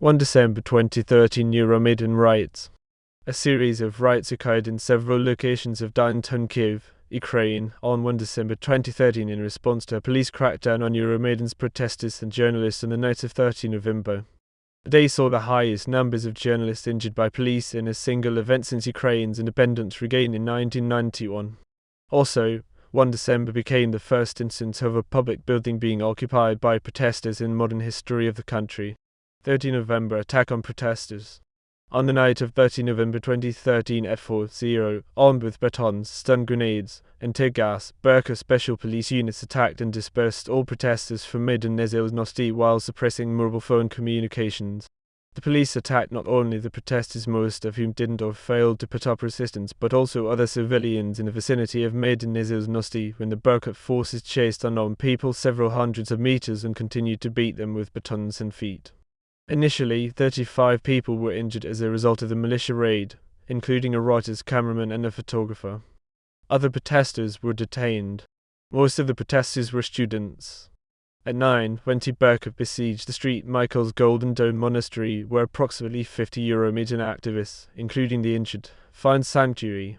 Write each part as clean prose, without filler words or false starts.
1 December 2013 Euromaidan riots. A series of riots occurred in several locations of downtown Kyiv, Ukraine, on 1 December 2013 in response to a police crackdown on Euromaidan's protesters and journalists on the night of 13 November. The day saw the highest numbers of journalists injured by police in a single event since Ukraine's independence regained in 1991. Also, 1 December became the first instance of a public building being occupied by protesters in modern history of the country. 13 November attack on protesters. On the night of 13 November 2013 at 4:00, armed with batons, stun grenades, and tear gas, Berka special police units attacked and dispersed all protesters from Maidan Nezhilnosti while suppressing mobile phone communications. The police attacked not only the protesters, most of whom didn't or failed to put up resistance, but also other civilians in the vicinity of Maidan Nezhilnosti when the Berkut forces chased unarmed people several hundreds of meters and continued to beat them with batons and feet. Initially, 35 people were injured as a result of the militia raid, including a Reuters cameraman and a photographer. Other protesters were detained. Most of the protesters were students. At 9:20 Berkut besieged the St. Michael's Golden Dome Monastery, where approximately 50 Euromaidan activists, including the injured, found sanctuary.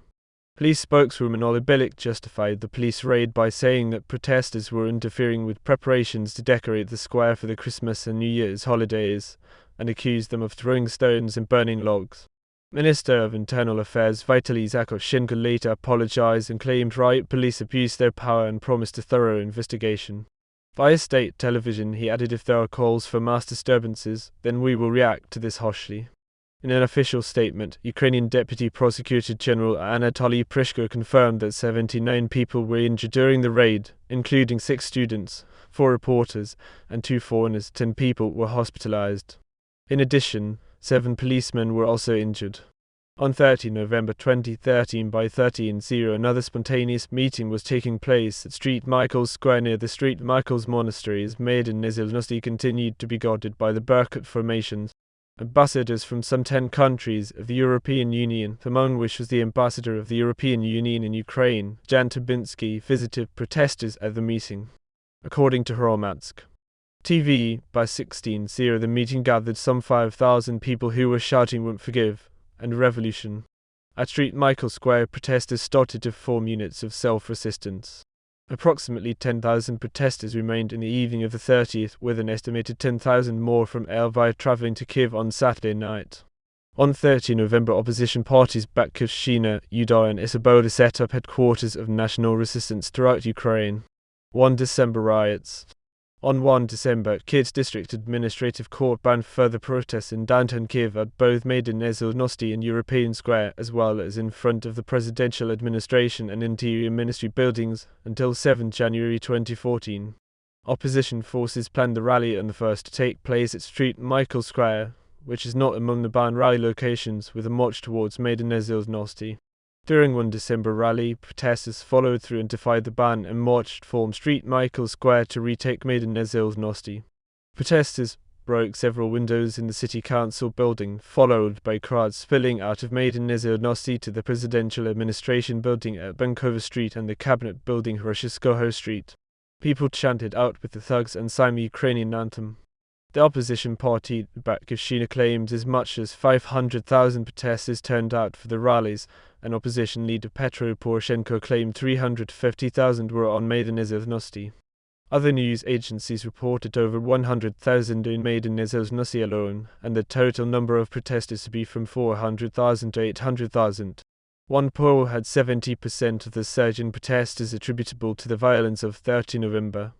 Police spokeswoman Oli Bilik justified the police raid by saying that protesters were interfering with preparations to decorate the square for the Christmas and New Year's holidays, and accused them of throwing stones and burning logs. Minister of Internal Affairs Vitaly Zakoshenko later apologized and claimed riot police abused their power and promised a thorough investigation. Via state television, he added, "If there are calls for mass disturbances, then we will react to this harshly." In an official statement, Ukrainian Deputy Prosecutor General Anatoly Prishko confirmed that 79 people were injured during the raid, including 6 students, 4 reporters, and 2 foreigners. 10 people were hospitalized. In addition, 7 policemen were also injured. On 30 November 2013 by 13:00, another spontaneous meeting was taking place at St. Michael's Square near the St. Michael's Monastery as Maidan Nezhilnosti continued to be guarded by the Berkut formations. Ambassadors from some 10 countries of the European Union, among which was the ambassador of the European Union in Ukraine, Jan Tubinsky, visited protesters at the meeting. According to Hromadsk TV, by 16:00 the meeting gathered some 5,000 people who were shouting "Won't forgive" and "Revolution." At St. Michael's Square, protesters started to form units of self-resistance. Approximately 10,000 protesters remained in the evening of the 30th, with an estimated 10,000 more from Lviv traveling to Kyiv on Saturday night. On 30 November, opposition parties Batkivshchina, Udar and Svoboda set up headquarters of national resistance throughout Ukraine. 1 December riots. On 1 December, Kyiv District Administrative Court banned further protests in downtown Kyiv at both Maidan Nezhilnosti and European Square, as well as in front of the Presidential Administration and Interior Ministry buildings, until 7 January 2014. Opposition forces planned the rally on the 1st to take place at St. Michael's Square, which is not among the banned rally locations, with a march towards Maidan Nezhilnosti. During 1 December rally, protesters followed through and defied the ban and marched from St. Michael's Square to retake Maidan Nezhilnosti. Protesters broke several windows in the city council building, followed by crowds spilling out of Maidan Nezhilnosti to the Presidential Administration building at Bankovo Street and the Cabinet building Roshishkoho Street. People chanted "Out with the thugs" and sang the Ukrainian anthem. The opposition party Batkivshchina claimed as much as 500,000 protesters turned out for the rallies, and opposition leader Petro Poroshenko claimed 350,000 were on Maidan Nezhilnosti. Other news agencies reported over 100,000 in Maidan Nezhilnosti alone, and the total number of protesters to be from 400,000 to 800,000. One poll had 70% of the surge in protesters attributable to the violence of 30 November.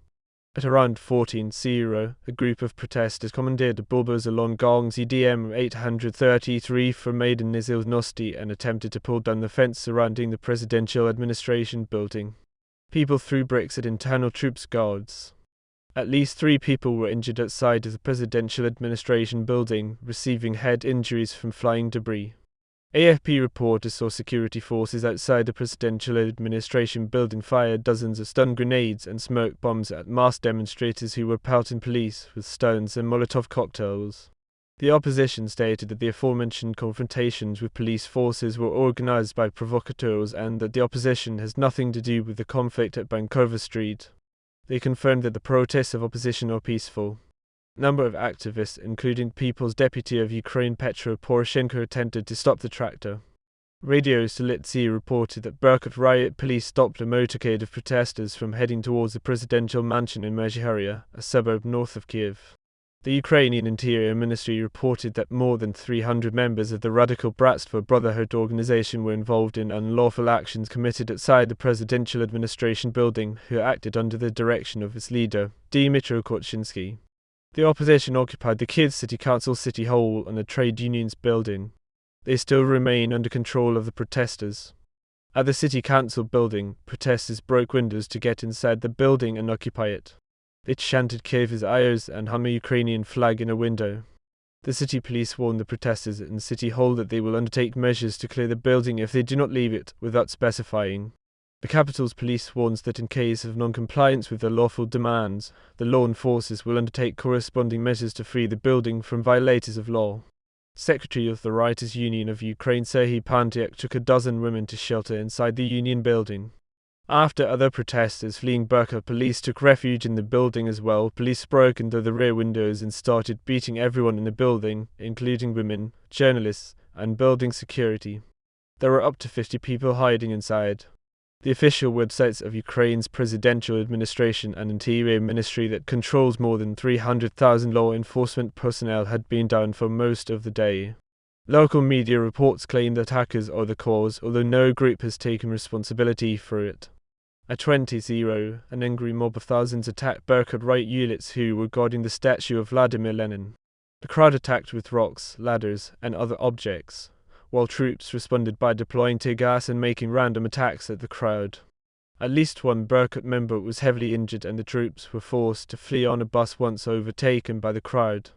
At around 14:00, a group of protesters commandeered a bulldozer along Gong ZDM 833 from Maidan Nezhilnosti and attempted to pull down the fence surrounding the Presidential Administration building. People threw bricks at internal troops guards. At least 3 people were injured outside of the Presidential Administration building, receiving head injuries from flying debris. AFP reporters saw security forces outside the Presidential Administration building fire dozens of stun grenades and smoke bombs at mass demonstrators who were pelting police with stones and Molotov cocktails. The opposition stated that the aforementioned confrontations with police forces were organized by provocateurs and that the opposition has nothing to do with the conflict at Bankovo Street. They confirmed that the protests of opposition are peaceful. A number of activists, including People's Deputy of Ukraine Petro Poroshenko, attempted to stop the tractor. Radio Stolitsy reported that Berkut riot police stopped a motorcade of protesters from heading towards the presidential mansion in Mezhyhorye, a suburb north of Kyiv. The Ukrainian Interior Ministry reported that more than 300 members of the Radical Bratstvo Brotherhood organization were involved in unlawful actions committed outside the presidential administration building, who acted under the direction of its leader, Dmytro Korchynsky. The opposition occupied the Kyiv City Council City Hall and the trade unions building. They still remain under control of the protesters. At the City Council building, protesters broke windows to get inside the building and occupy it. They chanted Kyiv's ayos and hung a Ukrainian flag in a window. The city police warned the protesters in City Hall that they will undertake measures to clear the building if they do not leave it, without specifying. The capital's police warns that in case of non-compliance with their lawful demands, the law enforcers will undertake corresponding measures to free the building from violators of law. Secretary of the Writers' Union of Ukraine Serhiy Pantyuk took a dozen women to shelter inside the union building. After other protesters fleeing Berkut police took refuge in the building as well, police broke into the rear windows and started beating everyone in the building, including women, journalists, and building security. There were up to 50 people hiding inside. The official websites of Ukraine's presidential administration and interior ministry that controls more than 300,000 law enforcement personnel had been down for most of the day. Local media reports claim that attackers are the cause, although no group has taken responsibility for it. At 20:00, an angry mob of thousands attacked Berkut riot units who were guarding the statue of Vladimir Lenin. The crowd attacked with rocks, ladders, and other objects, while troops responded by deploying tear gas and making random attacks at the crowd. At least one Berkut member was heavily injured and the troops were forced to flee on a bus once overtaken by the crowd.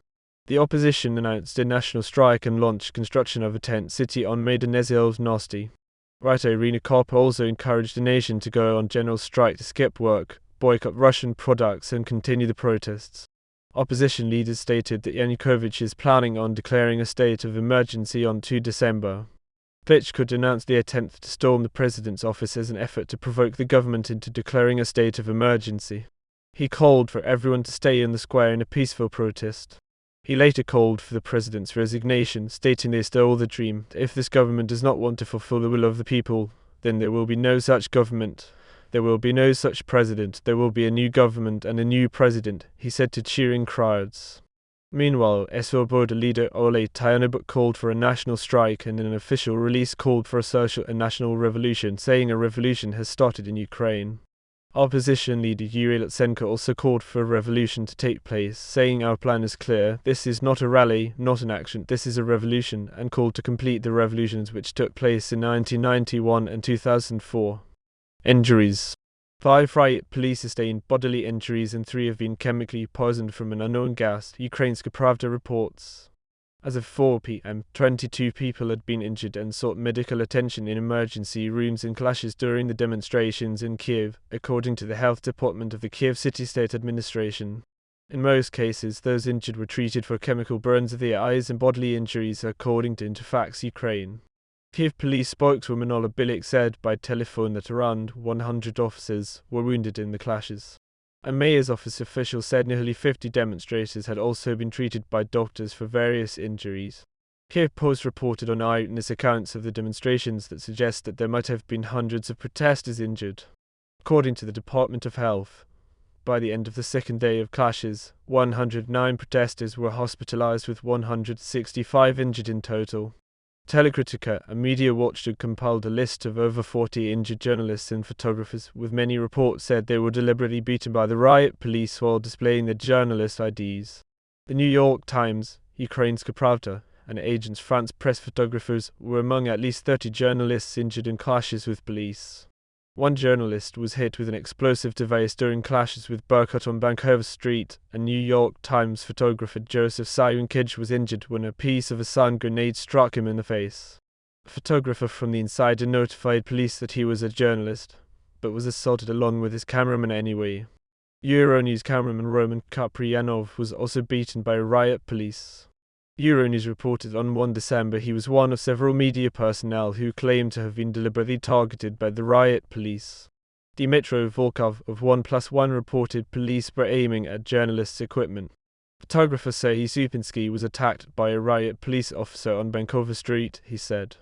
The opposition announced a national strike and launched construction of a tent city on Maidan Nezhilnovsky. Writer Irina Karp also encouraged the nation to go on general strike to skip work, boycott Russian products and continue the protests. Opposition leaders stated that Yanukovych is planning on declaring a state of emergency on 2 December. Klitschko announced the attempt to storm the president's office as an effort to provoke the government into declaring a state of emergency. He called for everyone to stay in the square in a peaceful protest. He later called for the president's resignation, stating they stole the dream, that if this government does not want to fulfill the will of the people, then there will be no such government. There will be no such president. There will be a new government and a new president, he said to cheering crowds. Meanwhile, Svoboda leader Oleh Tyanibuk called for a national strike and in an official release called for a social and national revolution, saying a revolution has started in Ukraine. Opposition leader Yuri Lutsenko also called for a revolution to take place, saying our plan is clear, this is not a rally, not an action, this is a revolution, and called to complete the revolutions which took place in 1991 and 2004. Injuries. 5 riot police sustained bodily injuries and 3 have been chemically poisoned from an unknown gas, Ukrainska Pravda reports. As of 4 p.m., 22 people had been injured and sought medical attention in emergency rooms in clashes during the demonstrations in Kyiv, according to the health department of the Kyiv City-State Administration. In most cases, those injured were treated for chemical burns of the eyes and bodily injuries, according to Interfax Ukraine. Kyiv police spokeswoman Ola Bilik said by telephone that around 100 officers were wounded in the clashes. A mayor's office official said nearly 50 demonstrators had also been treated by doctors for various injuries. Kyiv Post reported on eyewitness accounts of the demonstrations that suggest that there might have been hundreds of protesters injured. According to the Department of Health, by the end of the second day of clashes, 109 protesters were hospitalized with 165 injured in total. Telekritika, a media watchdog, compiled a list of over 40 injured journalists and photographers, with many reports said they were deliberately beaten by the riot police while displaying their journalist IDs. The New York Times, Ukrainska Pravda, and Agence France press photographers were among at least 30 journalists injured in clashes with police. One journalist was hit with an explosive device during clashes with Berkut on Bankova Street, and New York Times photographer Joseph Sayunkij was injured when a piece of a sound grenade struck him in the face. A photographer from the Insider notified police that he was a journalist, but was assaulted along with his cameraman anyway. Euronews cameraman Roman Kaprianov was also beaten by riot police. Euronews reported on 1 December he was one of several media personnel who claimed to have been deliberately targeted by the riot police. Dmytro Volkov of 1+1 reported police were aiming at journalists' equipment. Photographers say Supinski was attacked by a riot police officer on Bankover Street, he said.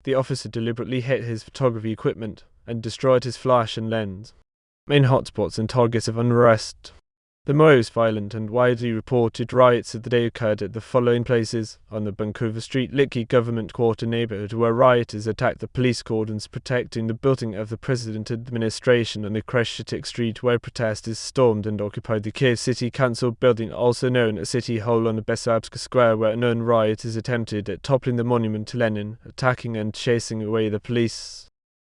The officer deliberately hit his photography equipment and destroyed his flash and lens. Main hotspots and targets of unrest. The most violent and widely reported riots of the day occurred at the following places: on the Bankover Street Licky Government Quarter neighborhood, where rioters attacked the police cordons protecting the building of the president administration; on the Kreshchatyk Street, where protesters stormed and occupied the Kyiv City Council building, also known as City Hall; on the Bessarabska Square, where unknown rioters attempted at toppling the monument to Lenin, attacking and chasing away the police.